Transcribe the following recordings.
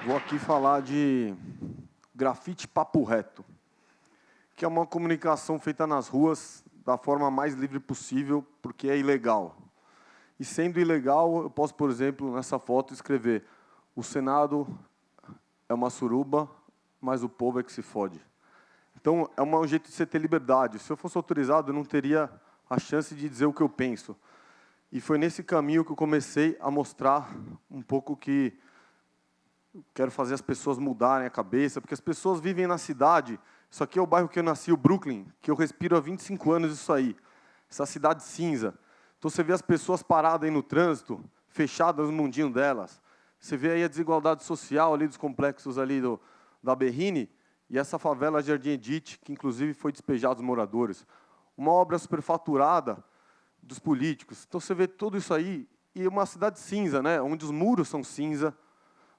Vou aqui falar de grafite papo reto, que é uma comunicação feita nas ruas da forma mais livre possível, porque é ilegal. E sendo ilegal, eu posso, por exemplo, nessa foto, escrever: o Senado é uma suruba, mas o povo é que se fode. Então, é um jeito de você ter liberdade. Se eu fosse autorizado, eu não teria a chance de dizer o que eu penso. E foi nesse caminho que eu comecei a mostrar um pouco que eu quero fazer as pessoas mudarem a cabeça, porque as pessoas vivem na cidade. Isso aqui é o bairro que eu nasci, o Brooklyn, que eu respiro há 25 anos isso aí. Essa cidade cinza. Então você vê as pessoas paradas aí no trânsito, fechadas no mundinho delas. Você vê aí a desigualdade social ali dos complexos ali da Berrini e essa favela Jardim Edith, que inclusive foi despejado os moradores. Uma obra superfaturada dos políticos. Então você vê tudo isso aí e uma cidade cinza, né? Onde os muros são cinza,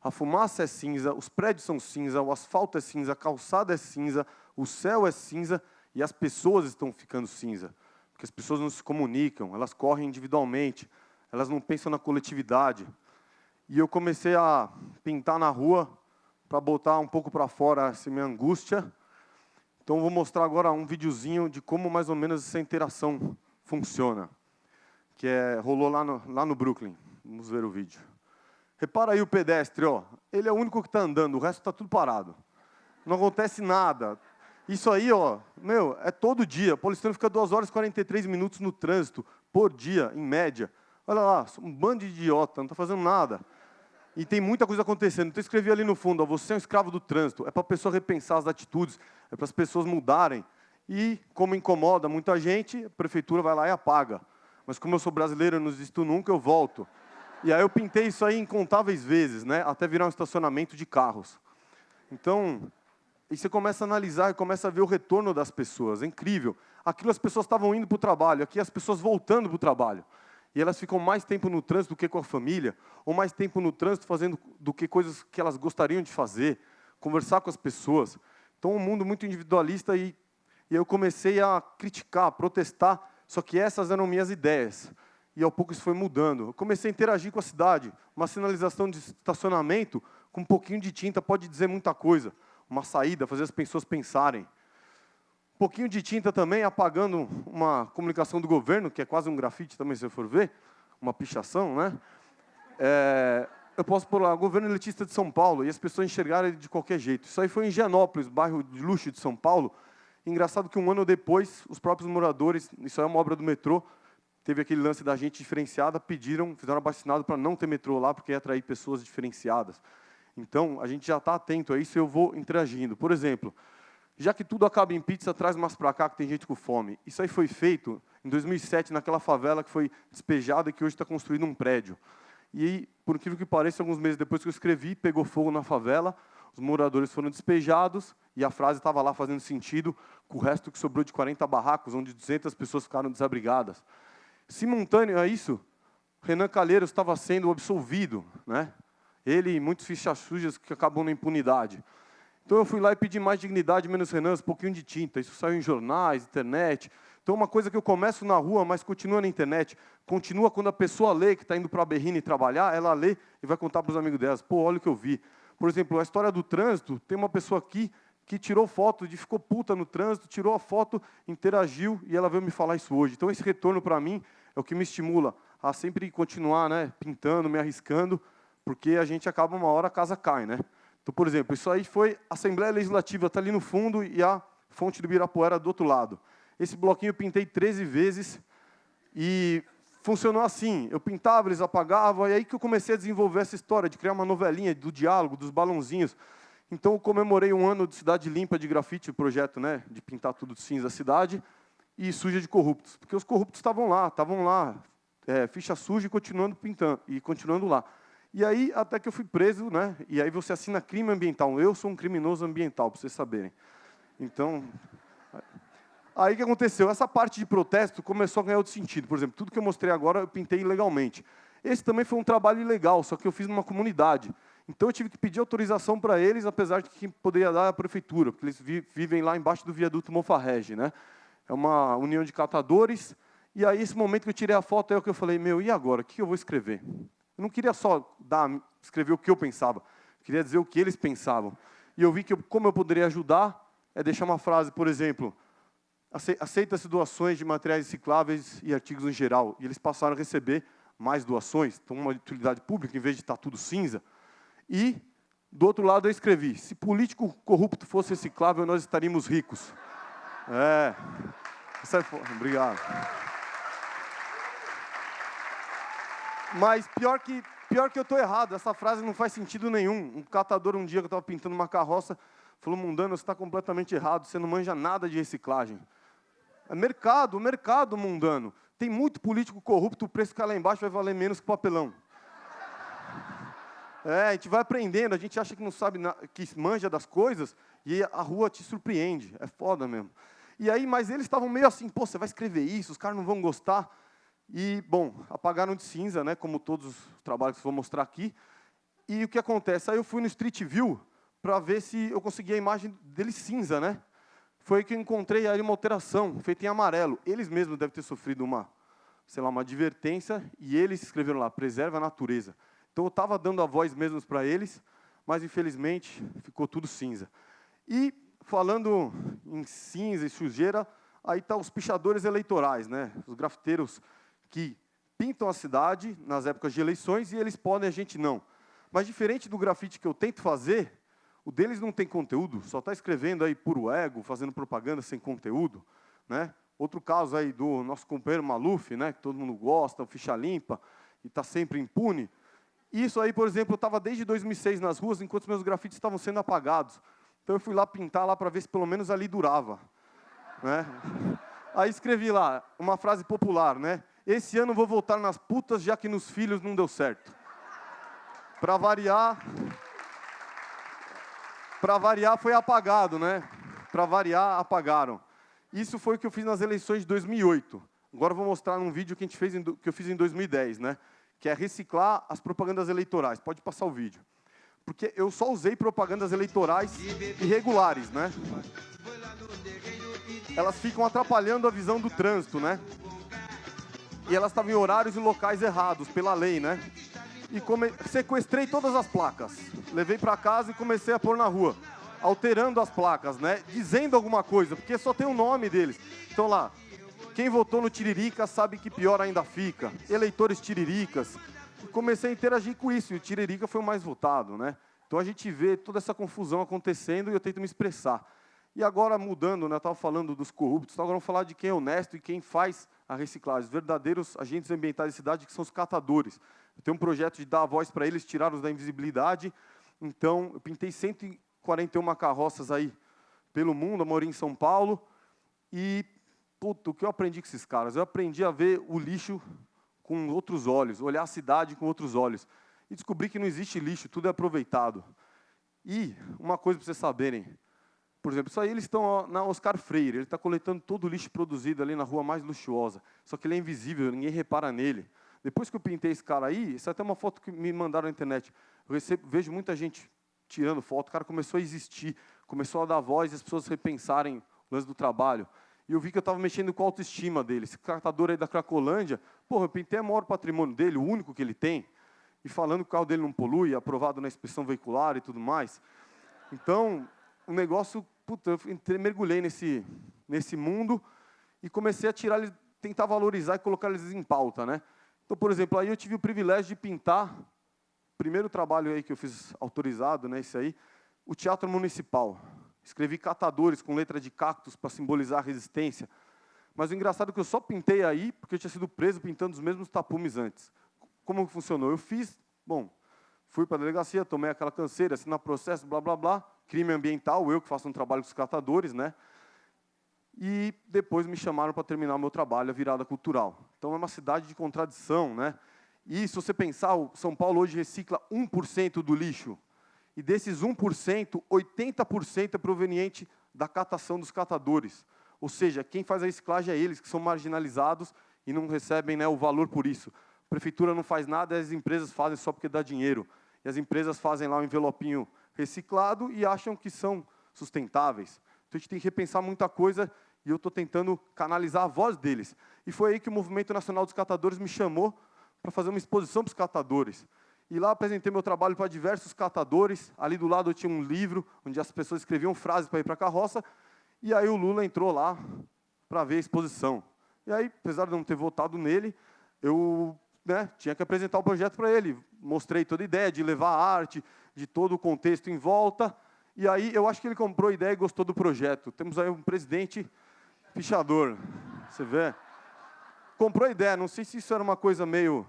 a fumaça é cinza, os prédios são cinza, o asfalto é cinza, a calçada é cinza, o céu é cinza e as pessoas estão ficando cinza. Porque as pessoas não se comunicam, elas correm individualmente, elas não pensam na coletividade. E eu comecei a pintar na rua para botar um pouco para fora essa minha angústia. Então eu vou mostrar agora um videozinho de como mais ou menos essa interação funciona, que rolou lá no Brooklyn. Vamos ver o vídeo. Repara aí o pedestre, ó. Ele é o único que está andando, o resto está tudo parado. Não acontece nada. Isso aí, ó, meu, é todo dia. O paulistano fica 2 horas e 43 minutos no trânsito por dia, em média. Olha lá, um bando de idiota, não está fazendo nada. E tem muita coisa acontecendo. Então eu escrevi ali no fundo, ó, você é um escravo do trânsito. É para a pessoa repensar as atitudes, é para as pessoas mudarem. E, como incomoda muita gente, a prefeitura vai lá e apaga. Mas como eu sou brasileiro, eu não desisto nunca, eu volto. E aí eu pintei isso aí incontáveis vezes, né, até virar um estacionamento de carros. Então, e você começa a analisar e começa a ver o retorno das pessoas. É incrível. Aquilo as pessoas estavam indo para o trabalho, aqui as pessoas voltando para o trabalho. E elas ficam mais tempo no trânsito do que com a família, ou mais tempo no trânsito fazendo do que coisas que elas gostariam de fazer, conversar com as pessoas. Então, um mundo muito individualista e eu comecei a criticar, a protestar, só que essas eram minhas ideias. E ao pouco isso foi mudando. Eu comecei a interagir com a cidade. Uma sinalização de estacionamento com um pouquinho de tinta pode dizer muita coisa. Uma saída, fazer as pessoas pensarem. Um pouquinho de tinta também, apagando uma comunicação do governo, que é quase um grafite também, se você for ver, uma pichação, né? Eu posso pôr lá, governo elitista de São Paulo, e as pessoas enxergarem ele de qualquer jeito. Isso aí foi em Higienópolis, bairro de luxo de São Paulo. Engraçado que um ano depois, os próprios moradores, isso aí é uma obra do metrô, teve aquele lance da gente diferenciada, fizeram abaixo-assinado para não ter metrô lá, porque ia atrair pessoas diferenciadas. Então, a gente já está atento a isso e eu vou interagindo. Por exemplo, já que tudo acaba em pizza, traz mais para cá que tem gente com fome. Isso aí foi feito em 2007, naquela favela que foi despejada e que hoje está construindo um prédio. E, por incrível que pareça, alguns meses depois que eu escrevi, pegou fogo na favela, os moradores foram despejados e a frase estava lá fazendo sentido com o resto que sobrou de 40 barracos, onde 200 pessoas ficaram desabrigadas. Simultâneo a isso, Renan Calheiros estava sendo absolvido, né? Ele e muitos fichas sujas que acabam na impunidade. Então eu fui lá e pedi mais dignidade, menos Renan, um pouquinho de tinta. Isso saiu em jornais, internet. Então uma coisa que eu começo na rua, mas continua na internet. Continua quando a pessoa lê, que está indo para a Berrini trabalhar, ela lê e vai contar para os amigos delas. Pô, olha o que eu vi. Por exemplo, a história do trânsito, tem uma pessoa aqui que tirou foto, ficou puta no trânsito, tirou a foto, interagiu e ela veio me falar isso hoje. Então esse retorno para mim é o que me estimula a sempre continuar, né, pintando, me arriscando, porque a gente acaba uma hora, a casa cai, né? Então, por exemplo, isso aí foi a Assembleia Legislativa, está ali no fundo, e a fonte do Ibirapuera do outro lado. Esse bloquinho eu pintei 13 vezes, e funcionou assim, eu pintava, eles apagavam, e aí que eu comecei a desenvolver essa história, de criar uma novelinha do diálogo, dos balãozinhos. Então, eu comemorei 1 ano de Cidade Limpa de grafite, o projeto, né, de pintar tudo de cinza a cidade, e suja de corruptos, porque os corruptos estavam lá, ficha suja e continuando pintando, e continuando lá. E aí, até que eu fui preso, né? E aí você assina crime ambiental. Eu sou um criminoso ambiental, para vocês saberem. Então, aí o que aconteceu? Essa parte de protesto começou a ganhar outro sentido. Por exemplo, tudo que eu mostrei agora, eu pintei ilegalmente. Esse também foi um trabalho ilegal, só que eu fiz numa comunidade. Então eu tive que pedir autorização para eles, apesar de que poderia dar a prefeitura, porque eles vivem lá embaixo do viaduto Mofarrege, né? É uma união de catadores. E aí, esse momento que eu tirei a foto, é o que eu falei, meu, e agora? O que eu vou escrever? Eu não queria só escrever o que eu pensava. queria dizer o que eles pensavam. E eu vi que como eu poderia ajudar é deixar uma frase, por exemplo, aceita-se doações de materiais recicláveis e artigos em geral. E eles passaram a receber mais doações, então uma utilidade pública, em vez de estar tudo cinza. E, do outro lado, eu escrevi, se político corrupto fosse reciclável, nós estaríamos ricos. Isso é foda. Obrigado. Mas pior que eu estou errado, essa frase não faz sentido nenhum. Um catador, um dia que eu estava pintando uma carroça, falou, Mundano, você está completamente errado, você não manja nada de reciclagem. É mercado, Mundano. Tem muito político corrupto, o preço que cai lá embaixo vai valer menos que papelão. A gente vai aprendendo, a gente acha que não sabe, que manja das coisas, e a rua te surpreende, é foda mesmo. E aí, mas eles estavam meio assim, pô, você vai escrever isso, os caras não vão gostar. E, bom, apagaram de cinza, né, como todos os trabalhos que eu vou mostrar aqui. E o que acontece? Aí eu fui no Street View para ver se eu conseguia a imagem dele cinza, né? Foi aí que eu encontrei aí uma alteração, feita em amarelo. Eles mesmos devem ter sofrido uma advertência, e eles escreveram lá, preserva a natureza. Então eu estava dando a voz mesmo para eles, mas infelizmente ficou tudo cinza. E falando em cinza e sujeira, aí está os pichadores eleitorais, né? Os grafiteiros que pintam a cidade nas épocas de eleições e eles podem, a gente não. Mas diferente do grafite que eu tento fazer, o deles não tem conteúdo, só está escrevendo aí puro ego, fazendo propaganda sem conteúdo, né? Outro caso aí do nosso companheiro Maluf, né, que todo mundo gosta, o ficha limpa, e está sempre impune. Isso aí, por exemplo, eu estava desde 2006 nas ruas, enquanto os meus grafites estavam sendo apagados. Então eu fui lá pintar lá para ver se pelo menos ali durava. Né? Aí escrevi lá, uma frase popular, né? Esse ano vou voltar nas putas, já que nos filhos não deu certo. Para variar foi apagado, né? Para variar, apagaram. Isso foi o que eu fiz nas eleições de 2008. Agora eu vou mostrar num vídeo que eu fiz em 2010, né? Que é reciclar as propagandas eleitorais. Pode passar o vídeo. Porque eu só usei propagandas eleitorais irregulares, né? Elas ficam atrapalhando a visão do trânsito, né? E elas estavam em horários e locais errados, pela lei, né? E sequestrei todas as placas. Levei para casa e comecei a pôr na rua. Alterando as placas, né? Dizendo alguma coisa, porque só tem o nome deles. Então lá, quem votou no Tiririca sabe que pior ainda fica. Eleitores tiriricas. E comecei a interagir com isso, e o Tiririca foi o mais votado, né? Então a gente vê toda essa confusão acontecendo e eu tento me expressar. E agora, mudando, né, eu estava falando dos corruptos, agora vamos falar de quem é honesto e quem faz a reciclagem. Os verdadeiros agentes ambientais da cidade, que são os catadores. Eu tenho um projeto de dar a voz para eles, tirá-los da invisibilidade. Então, eu pintei 141 carroças aí pelo mundo, a maioria em São Paulo. E, puto, o que eu aprendi com esses caras? Eu aprendi a ver o lixo com outros olhos, olhar a cidade com outros olhos. E descobri que não existe lixo, tudo é aproveitado. E, uma coisa para vocês saberem, por exemplo, isso aí eles estão na Oscar Freire, ele está coletando todo o lixo produzido ali na rua mais luxuosa, só que ele é invisível, ninguém repara nele. Depois que eu pintei esse cara aí, isso é até uma foto que me mandaram na internet, vejo muita gente tirando foto, o cara começou a existir, começou a dar voz e as pessoas repensarem o lance do trabalho. E eu vi que eu estava mexendo com a autoestima dele. Esse catador aí da Cracolândia, porra, eu pintei o maior patrimônio dele, o único que ele tem, e falando que o carro dele não polui, aprovado na inspeção veicular e tudo mais. Então, o negócio, puta, eu mergulhei nesse mundo e comecei a tirar eles, tentar valorizar e colocar eles em pauta, né? Então, por exemplo, aí eu tive o privilégio de pintar, primeiro trabalho aí que eu fiz autorizado, né, esse aí, o Teatro Municipal. Escrevi catadores com letra de cactos para simbolizar a resistência. Mas o engraçado é que eu só pintei aí porque eu tinha sido preso pintando os mesmos tapumes antes. Como funcionou? Eu fiz, fui para a delegacia, tomei aquela canseira, assinar processo, blá, blá, blá, crime ambiental, eu que faço um trabalho com os catadores, né? E depois me chamaram para terminar o meu trabalho, a virada cultural. Então é uma cidade de contradição, né? E se você pensar, o São Paulo hoje recicla 1% do lixo. E desses 1%, 80% é proveniente da catação dos catadores. Ou seja, quem faz a reciclagem é eles, que são marginalizados e não recebem, né, o valor por isso. A prefeitura não faz nada, as empresas fazem só porque dá dinheiro. E as empresas fazem lá um envelopinho reciclado e acham que são sustentáveis. Então a gente tem que repensar muita coisa e eu estou tentando canalizar a voz deles. E foi aí que o Movimento Nacional dos Catadores me chamou para fazer uma exposição para os catadores. E lá apresentei meu trabalho para diversos catadores. Ali do lado eu tinha um livro, onde as pessoas escreviam frases para ir para a carroça. E aí o Lula entrou lá para ver a exposição. E aí, apesar de não ter votado nele, eu tinha que apresentar o projeto para ele. Mostrei toda a ideia de levar a arte, de todo o contexto em volta. E aí eu acho que ele comprou a ideia e gostou do projeto. Temos aí um presidente fichador, você vê? Comprou a ideia, não sei se isso era uma coisa meio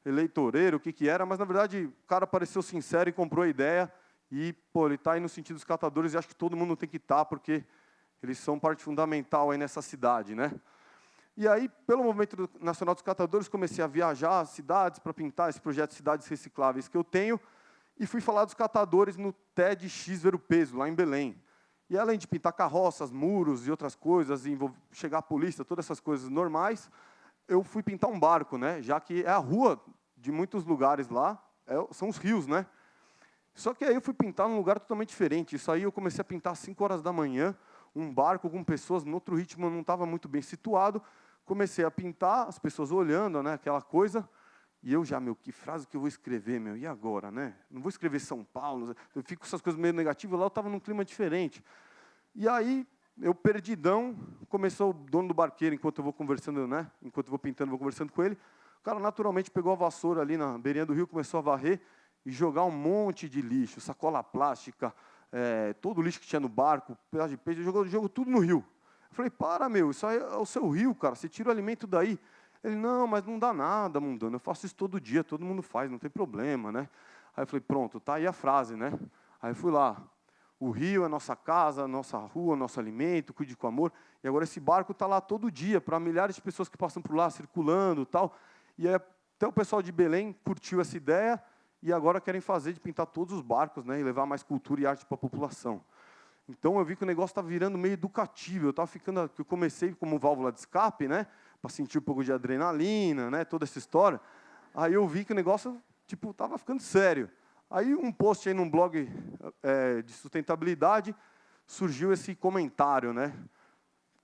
eleitoreiro, o que era, mas na verdade o cara pareceu sincero e comprou a ideia. E, pô, ele está aí no sentido dos catadores e acho que todo mundo tem que estar, porque eles são parte fundamental aí nessa cidade, né? E aí, pelo Movimento Nacional dos Catadores, comecei a viajar às cidades para pintar esse projeto de cidades recicláveis que eu tenho, e fui falar dos catadores no TEDx Ver o Peso, lá em Belém. E além de pintar carroças, muros e outras coisas, e chegar a polícia, todas essas coisas normais, eu fui pintar um barco, né? Já que é a rua de muitos lugares lá, são os rios, né? Só que aí eu fui pintar num lugar totalmente diferente. Isso aí eu comecei a pintar às 5 horas da manhã, um barco com pessoas, no outro ritmo eu não estava muito bem situado. Comecei a pintar, as pessoas olhando, né, aquela coisa. E eu já, que frase que eu vou escrever, e agora, né? Não vou escrever São Paulo, eu fico com essas coisas meio negativas, lá eu estava num clima diferente. E aí, eu perdidão, começou o dono do barqueiro, enquanto eu vou conversando, né? Enquanto eu vou pintando, vou conversando com ele. O cara naturalmente pegou a vassoura ali na beirinha do rio, começou a varrer e jogar um monte de lixo, sacola plástica, todo o lixo que tinha no barco, pedaço de peixe, jogou tudo no rio. Eu falei, isso aí é o seu rio, cara, você tira o alimento daí. Ele, não, mas não dá nada, mundano, eu faço isso todo dia, todo mundo faz, não tem problema, né? Aí eu falei, pronto, tá aí a frase, né? Aí eu fui lá, o rio é nossa casa, nossa rua, nosso alimento, cuide com amor, e agora esse barco está lá todo dia, para milhares de pessoas que passam por lá, circulando e tal, e aí, até o pessoal de Belém curtiu essa ideia, e agora querem fazer de pintar todos os barcos, né, e levar mais cultura e arte para a população. Então eu vi que o negócio estava virando meio educativo, eu comecei como válvula de escape, né, para sentir um pouco de adrenalina, né, toda essa história. Aí eu vi que o negócio estava ficando sério. Aí um post aí num blog de sustentabilidade, surgiu esse comentário, né,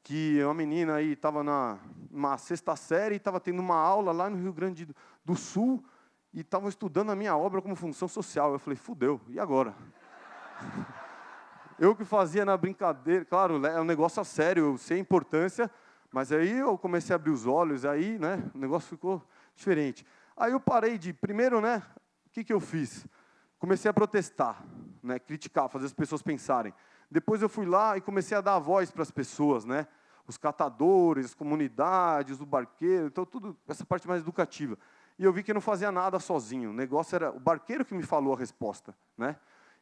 que uma menina aí estava numa sexta série, estava tendo uma aula lá no Rio Grande do Sul, e estavam estudando a minha obra como função social. Eu falei, fudeu, e agora? Eu que fazia na brincadeira, claro, é um negócio a sério, eu sei a importância, mas aí eu comecei a abrir os olhos, aí, né, o negócio ficou diferente. Aí eu parei primeiro, né, o que eu fiz? Comecei a protestar, né, criticar, fazer as pessoas pensarem. Depois eu fui lá e comecei a dar voz para as pessoas, né, os catadores, as comunidades, o barqueiro, então tudo, essa parte mais educativa. E eu vi que eu não fazia nada sozinho, o negócio era o barqueiro que me falou a resposta, né?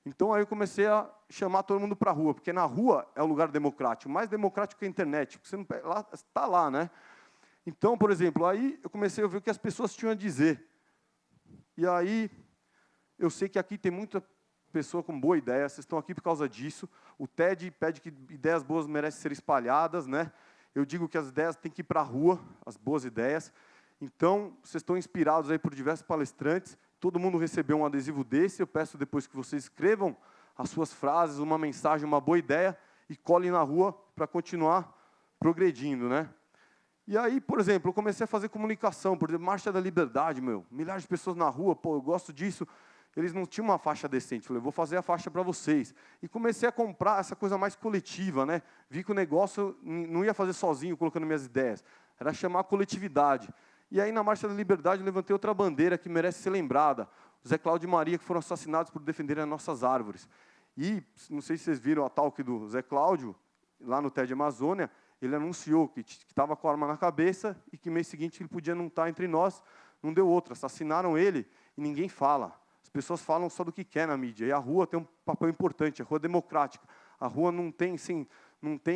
Então aí eu comecei a chamar todo mundo para a rua, porque na rua é o lugar democrático, mais democrático que a internet, porque você não está lá, né? Então, por exemplo, aí eu comecei a ouvir o que as pessoas tinham a dizer. E aí eu sei que aqui tem muita pessoa com boa ideia, vocês estão aqui por causa disso. O TED pede que ideias boas merecem ser espalhadas, né? Eu digo que as ideias têm que ir para a rua, as boas ideias. Então, vocês estão inspirados aí por diversos palestrantes. Todo mundo recebeu um adesivo desse. Eu peço depois que vocês escrevam as suas frases, uma mensagem, uma boa ideia, e colhem na rua para continuar progredindo, né? E aí, por exemplo, eu comecei a fazer comunicação, por exemplo, Marcha da Liberdade, milhares de pessoas na rua, eu gosto disso. Eles não tinham uma faixa decente. Falei, vou fazer a faixa para vocês. E comecei a comprar essa coisa mais coletiva, né? Vi que o negócio não ia fazer sozinho, colocando minhas ideias. Era chamar a coletividade. E aí, na Marcha da Liberdade, eu levantei outra bandeira que merece ser lembrada. O Zé Cláudio e Maria, que foram assassinados por defenderem as nossas árvores. E, não sei se vocês viram a talk do Zé Cláudio, lá no TED Amazônia, ele anunciou que estava com a arma na cabeça e que mês seguinte ele podia não estar entre nós. Não deu outra, assassinaram ele e ninguém fala. As pessoas falam só do que quer na mídia. E a rua tem um papel importante, a rua é democrática. A rua não tem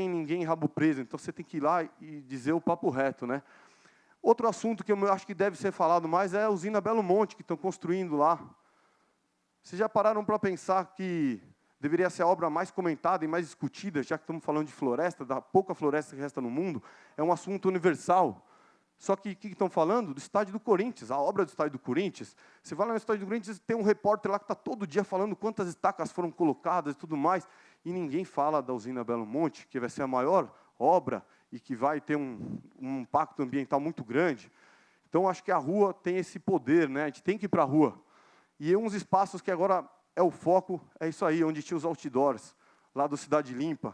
ninguém rabo preso, então você tem que ir lá e dizer o papo reto, né? Outro assunto que eu acho que deve ser falado mais é a usina Belo Monte, que estão construindo lá. Vocês já pararam para pensar que deveria ser a obra mais comentada e mais discutida, já que estamos falando de floresta, da pouca floresta que resta no mundo, é um assunto universal. Só que o que estão falando? Do estádio do Corinthians, a obra do estádio do Corinthians. Você vai lá no estádio do Corinthians, tem um repórter lá que está todo dia falando quantas estacas foram colocadas e tudo mais, e ninguém fala da usina Belo Monte, que vai ser a maior obra e que vai ter um impacto ambiental muito grande. Então, acho que a rua tem esse poder, né? A gente tem que ir para a rua. E uns espaços que agora é o foco, é isso aí, onde tinha os outdoors, lá do Cidade Limpa.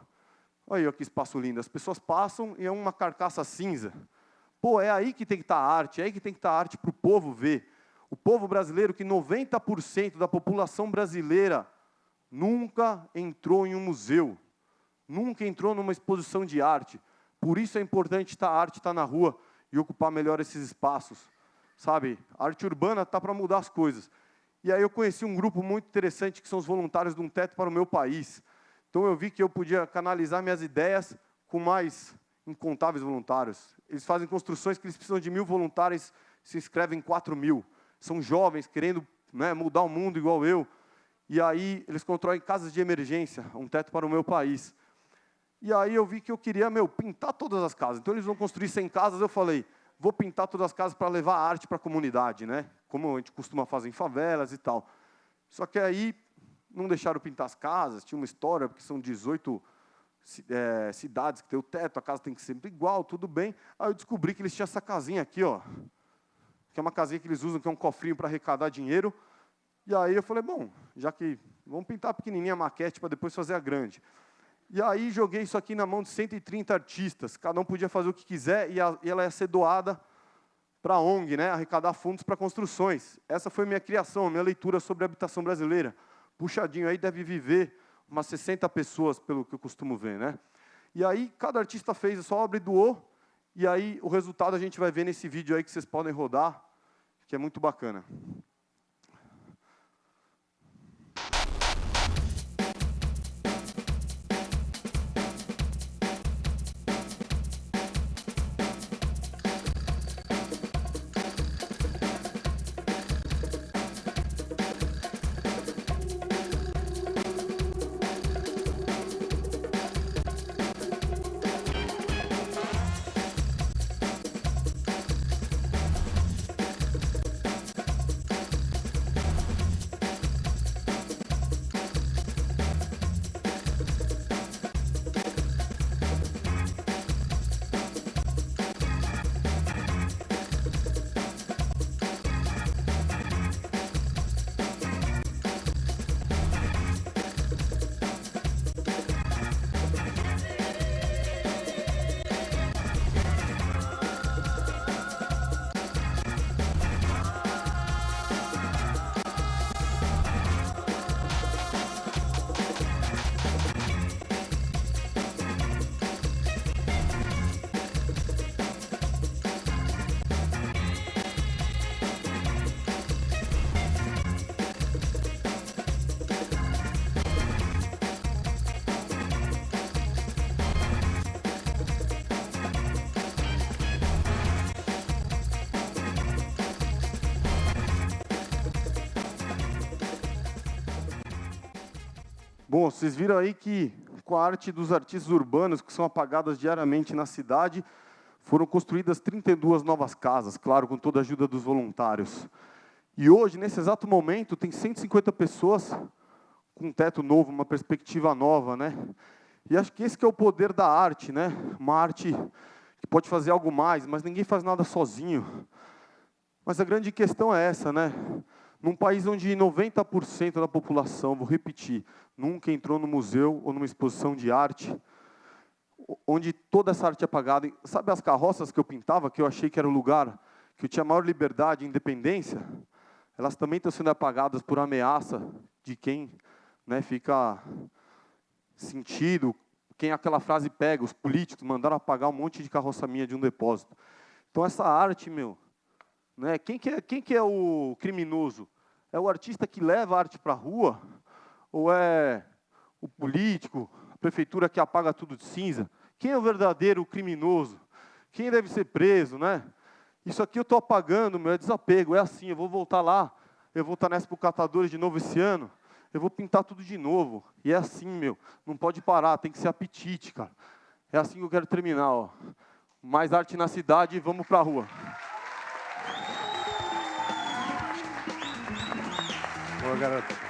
Olha aí que espaço lindo. As pessoas passam e é uma carcaça cinza. Pô, é aí que tem que estar a arte, é aí que tem que estar a arte para o povo ver. O povo brasileiro, que 90% da população brasileira nunca entrou em um museu, nunca entrou numa exposição de arte. Por isso é importante a arte estar na rua e ocupar melhor esses espaços. Sabe, a arte urbana está para mudar as coisas. E aí eu conheci um grupo muito interessante, que são os voluntários de Um Teto para o Meu País. Então eu vi que eu podia canalizar minhas ideias com mais incontáveis voluntários. Eles fazem construções que eles precisam de 1.000 voluntários, se inscrevem 4.000. São jovens querendo, né, mudar o mundo igual eu. E aí eles constroem casas de emergência, Um Teto para o Meu País. E aí eu vi que eu queria, pintar todas as casas. Então eles vão construir 100 casas, eu falei, vou pintar todas as casas para levar a arte para a comunidade, né? Como a gente costuma fazer em favelas e tal. Só que aí não deixaram pintar as casas, tinha uma história, porque são 18 cidades que tem o teto, a casa tem que ser sempre igual, tudo bem. Aí eu descobri que eles tinham essa casinha aqui, ó, que é uma casinha que eles usam, que é um cofrinho para arrecadar dinheiro. E aí eu falei, bom, já que vamos pintar pequenininha a maquete para depois fazer a grande. E aí joguei isso aqui na mão de 130 artistas, cada um podia fazer o que quiser e ela ia ser doada para a ONG, né, arrecadar fundos para construções. Essa foi minha criação, minha leitura sobre a habitação brasileira. Puxadinho aí deve viver umas 60 pessoas, pelo que eu costumo ver, né? E aí cada artista fez a sua obra e doou, e aí o resultado a gente vai ver nesse vídeo aí que vocês podem rodar, que é muito bacana. Bom, vocês viram aí que, com a arte dos artistas urbanos, que são apagadas diariamente na cidade, foram construídas 32 novas casas, claro, com toda a ajuda dos voluntários. E hoje, nesse exato momento, tem 150 pessoas com um teto novo, uma perspectiva nova, né? E acho que esse que é o poder da arte, né? Uma arte que pode fazer algo mais, mas ninguém faz nada sozinho. Mas a grande questão é essa, né? Num país onde 90% da população, vou repetir, nunca entrou no museu ou numa exposição de arte, onde toda essa arte é apagada. Sabe as carroças que eu pintava, que eu achei que era o lugar que eu tinha maior liberdade e independência? Elas também estão sendo apagadas por ameaça de quem, né, fica sentido, quem aquela frase pega, os políticos mandaram apagar um monte de carroça minha de um depósito. Então essa arte, né, quem que é o criminoso? É o artista que leva a arte para a rua? Ou é o político, a prefeitura que apaga tudo de cinza? Quem é o verdadeiro criminoso? Quem deve ser preso, né? Isso aqui eu estou apagando, é desapego, é assim, eu vou voltar lá, eu vou estar nessa para o Catadores de novo esse ano, eu vou pintar tudo de novo. E é assim, não pode parar, tem que ser apetite, cara. É assim que eu quero terminar, ó. Mais arte na cidade e vamos para a rua. Boa, garoto.